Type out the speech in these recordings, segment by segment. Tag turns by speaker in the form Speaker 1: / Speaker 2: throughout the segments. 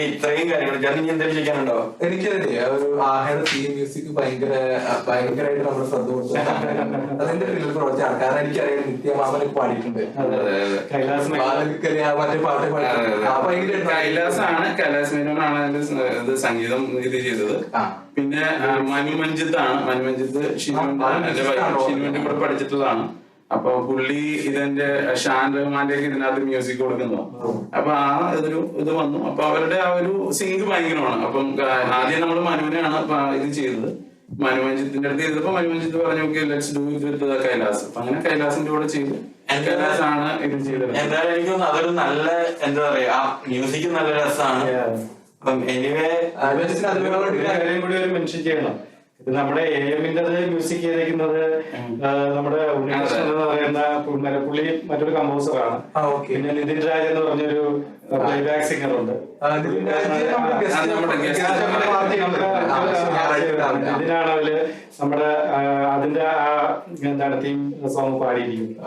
Speaker 1: ഇത്രയും കാര്യങ്ങൾ ഞാൻ ഇനി എന്തെങ്കിലും ചെയ്യാനുണ്ടോ?
Speaker 2: എനിക്കറിയില്ലേ ഒരു ആഹയുടെ തീം മ്യൂസിക് ഭയങ്കരമായിട്ട് നമ്മൾ ശ്രദ്ധ കൊടുത്തു. അതിന്റെ പിന്നിൽ പ്രവർത്തിച്ച ആൾക്കാരെ എനിക്കറിയാം. നിത്യമാമനൊക്കെ പാടിയിട്ടുണ്ട്. മറ്റേ പാട്ട്
Speaker 3: കൈലാസ് മേനോനാണ് അതിന്റെ സംഗീതം ഇത് ചെയ്തത്. പിന്നെ മനു മഞ്ജിത്ത് ഷിനുവിന്റെ കൂടെ പഠിച്ചിട്ടുള്ളതാണ്. അപ്പൊ പുള്ളി ഇതിന്റെ ഷാൻ റഹ്മാന്റെ ഒക്കെ ഇതിനകത്ത് മ്യൂസിക് കൊടുക്കുന്നു. അപ്പൊ ആ ഇത് വന്നു. അപ്പൊ അവരുടെ ആ ഒരു സിങ്ക് ഭയങ്കരമാണ്. അപ്പം ആദ്യം നമ്മൾ മനുവിനെയാണ് ഇത് ചെയ്തത്. മനുമഞ്ജിത്തിന്റെ അടുത്ത് ചെയ്തപ്പോ മനുമഞ്ജിത്ത് പറഞ്ഞു okay let's do it with Kailas. അപ്പൊ അങ്ങനെ കൈലാസിന്റെ കൂടെ ചെയ്ത് കൈലാസാണ് ഇത് ചെയ്തത്.
Speaker 1: എന്തായാലും എനിക്ക് തോന്നുന്നു അതൊരു നല്ല എന്താ പറയാ മ്യൂസിക് നല്ല രസമാണ്. അപ്പം എനിവേ
Speaker 4: കൂടി ഒരു മെൻഷൻ ചെയ്യണം. ഇത് നമ്മുടെ എഎമ്മിന്റെ മ്യൂസിക് ചെയ്തേക്കുന്നത് നമ്മുടെ ഉണ്ണികൃഷ്ണൻ എന്ന് പറയുന്ന പുള്ളി മറ്റൊരു കമ്പോസറാണ്. പിന്നെ നിതിൻ രാജ് എന്ന് പറഞ്ഞൊരു പ്ലേബാക്ക് സിംഗർ ഉണ്ട്. ഇതിനാണ് അവര് നമ്മുടെ അതിന്റെ എന്താണ് തീം സോങ് പാടിയിരിക്കുന്നത്.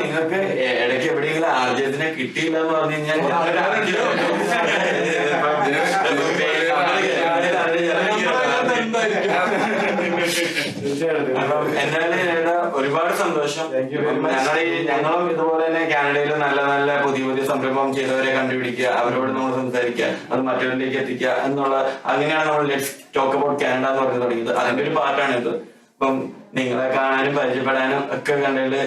Speaker 1: നിങ്ങൾക്ക് ഇടയ്ക്ക് എവിടെയെങ്കിലും ആർജത്തിനെ കിട്ടിയില്ല എന്ന് പറഞ്ഞു കഴിഞ്ഞാൽ എന്തായാലും ഒരുപാട് സന്തോഷം. ഞങ്ങളും ഇതുപോലെ തന്നെ കാനഡയിൽ നല്ല നല്ല പുതിയ സംരംഭം ചെയ്തവരെ കണ്ടുപിടിക്കുക, അവരോട് നമ്മൾ സംസാരിക്കുക, അത് മറ്റവരിലേക്ക് എത്തിക്കുക എന്നുള്ള അങ്ങനെയാണ് നമ്മൾ ലെറ്റ്സ് ടോക്ക് അബൌട്ട് കാനഡ എന്ന് പറഞ്ഞു തുടങ്ങിയത്. അതിന്റെ ഒരു പാർട്ടാണ് ഇത്. അപ്പം നിങ്ങളെ കാണാനും പരിചയപ്പെടാനും ഒക്കെ കണ്ടതില്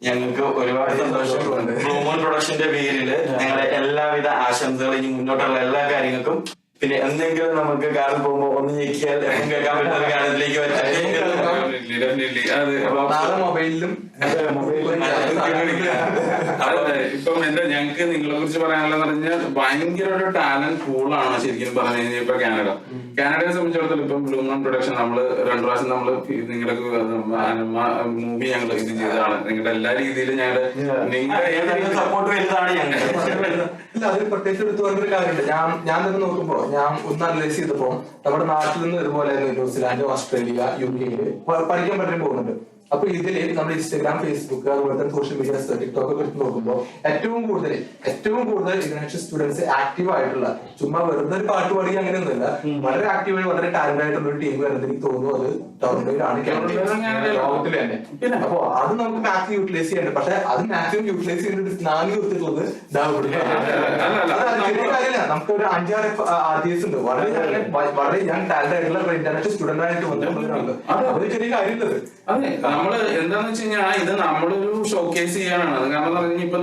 Speaker 1: ഞങ്ങൾക്ക് ഒരുപാട് സന്തോഷമുണ്ട്. ബ്ലൂ മൂൺ പ്രൊഡക്ഷന്റെ പേരില് ഞങ്ങളുടെ എല്ലാവിധ ആശംസകളും ഇനി മുന്നോട്ടുള്ള എല്ലാ കാര്യങ്ങൾക്കും. പിന്നെ എന്തെങ്കിലും നമുക്ക് കാറിൽ പോകുമ്പോ ഒന്ന് ഞെക്കിയാൽ കേൾക്കാൻ പറ്റുന്ന ഗാനത്തിലേക്ക്
Speaker 2: മൊബൈലിലും
Speaker 3: ഇപ്പം ഞങ്ങൾക്ക് നിങ്ങളെ കുറിച്ച് പറയാനുള്ളതെന്ന് പറഞ്ഞാൽ ഭയങ്കര ഒരു ടാലന്റ് പൂളാണ് ശരിക്കും പറഞ്ഞു കഴിഞ്ഞാൽ. ഇപ്പൊ കാനഡയെ സംബന്ധിച്ചിടത്തോളം ഇപ്പം ബ്ലൂ മൂൺ പ്രൊഡക്ഷൻ നമ്മള് 2 പ്രാവശ്യം നമ്മള് നിങ്ങളുടെ മൂവി ഞങ്ങൾ ഇത് ചെയ്തതാണ്. നിങ്ങളുടെ എല്ലാ രീതിയിലും ഞങ്ങളുടെ
Speaker 1: സപ്പോർട്ട് വലുതാണ് ഞങ്ങൾ.
Speaker 2: ഇല്ല, അതിൽ പ്രത്യേകിച്ച് എടുത്തു പറഞ്ഞൊരു കാര്യമുണ്ട്. ഞാൻ തന്നെ നോക്കുമ്പോ ഞാൻ ഒന്ന് അനലൈസ് ചെയ്തപ്പോ നമ്മുടെ നാട്ടിൽ നിന്ന് ഇതുപോലെ ന്യൂസിലാൻഡ്, ഓസ്ട്രേലിയ, UK പഠിക്കാൻ പറ്റും പോകുന്നുണ്ട്. അപ്പൊ ഇതില് നമ്മുടെ ഇൻസ്റ്റാഗ്രാം, ഫേസ്ബുക്ക്, അതുപോലെ തന്നെ സോഷ്യൽ മീഡിയാസ്, ടിക്ടോക്ക് ഒക്കെ എടുത്ത് നോക്കുമ്പോൾ ഏറ്റവും കൂടുതൽ ഇന്റർനാഷണൽ സ്റ്റുഡൻസ് ആക്റ്റീവ് ആയിട്ടുള്ള, ചുമ്മാ വെറുതെ ഒരു പാട്ട് പാടി അങ്ങനെയൊന്നുമില്ല, വളരെ ആക്റ്റീവായി വളരെ ടാലന്റ് ആയിട്ടുള്ള ഒരു ടീം വരുന്നത് എനിക്ക് തോന്നുന്നു അത് ടൊറന്റോയിലാണ്, ലോകത്തിൽ തന്നെ. അപ്പൊ അത് നമുക്ക് മാക്സിമം യൂട്ടിലൈസ് ചെയ്യേണ്ടത്. പക്ഷെ അത് മാക്സിമം യൂട്ടിലൈസ് ചെയ്യേണ്ടത് നാല് കൊടുത്തിട്ടുള്ളത് കാര്യമില്ല. നമുക്ക് ഒരു 5-6 ആർട്ടിസ്റ്റ് ഉണ്ട് വളരെ യങ് ടാലന്റ് ആയിട്ടുള്ള ഇന്റർനാഷണൽ സ്റ്റുഡന്റ് ആയിട്ട് വന്നിട്ടുണ്ട്. അതൊരു ചെറിയ കാര്യമുള്ളത്.
Speaker 3: അതെ, നമ്മള് എന്താന്ന് വെച്ച് കഴിഞ്ഞാൽ ഇത് നമ്മളൊരു ഷോക്കേസ് ചെയ്യാനാണ്. കാരണം ഇപ്പൊ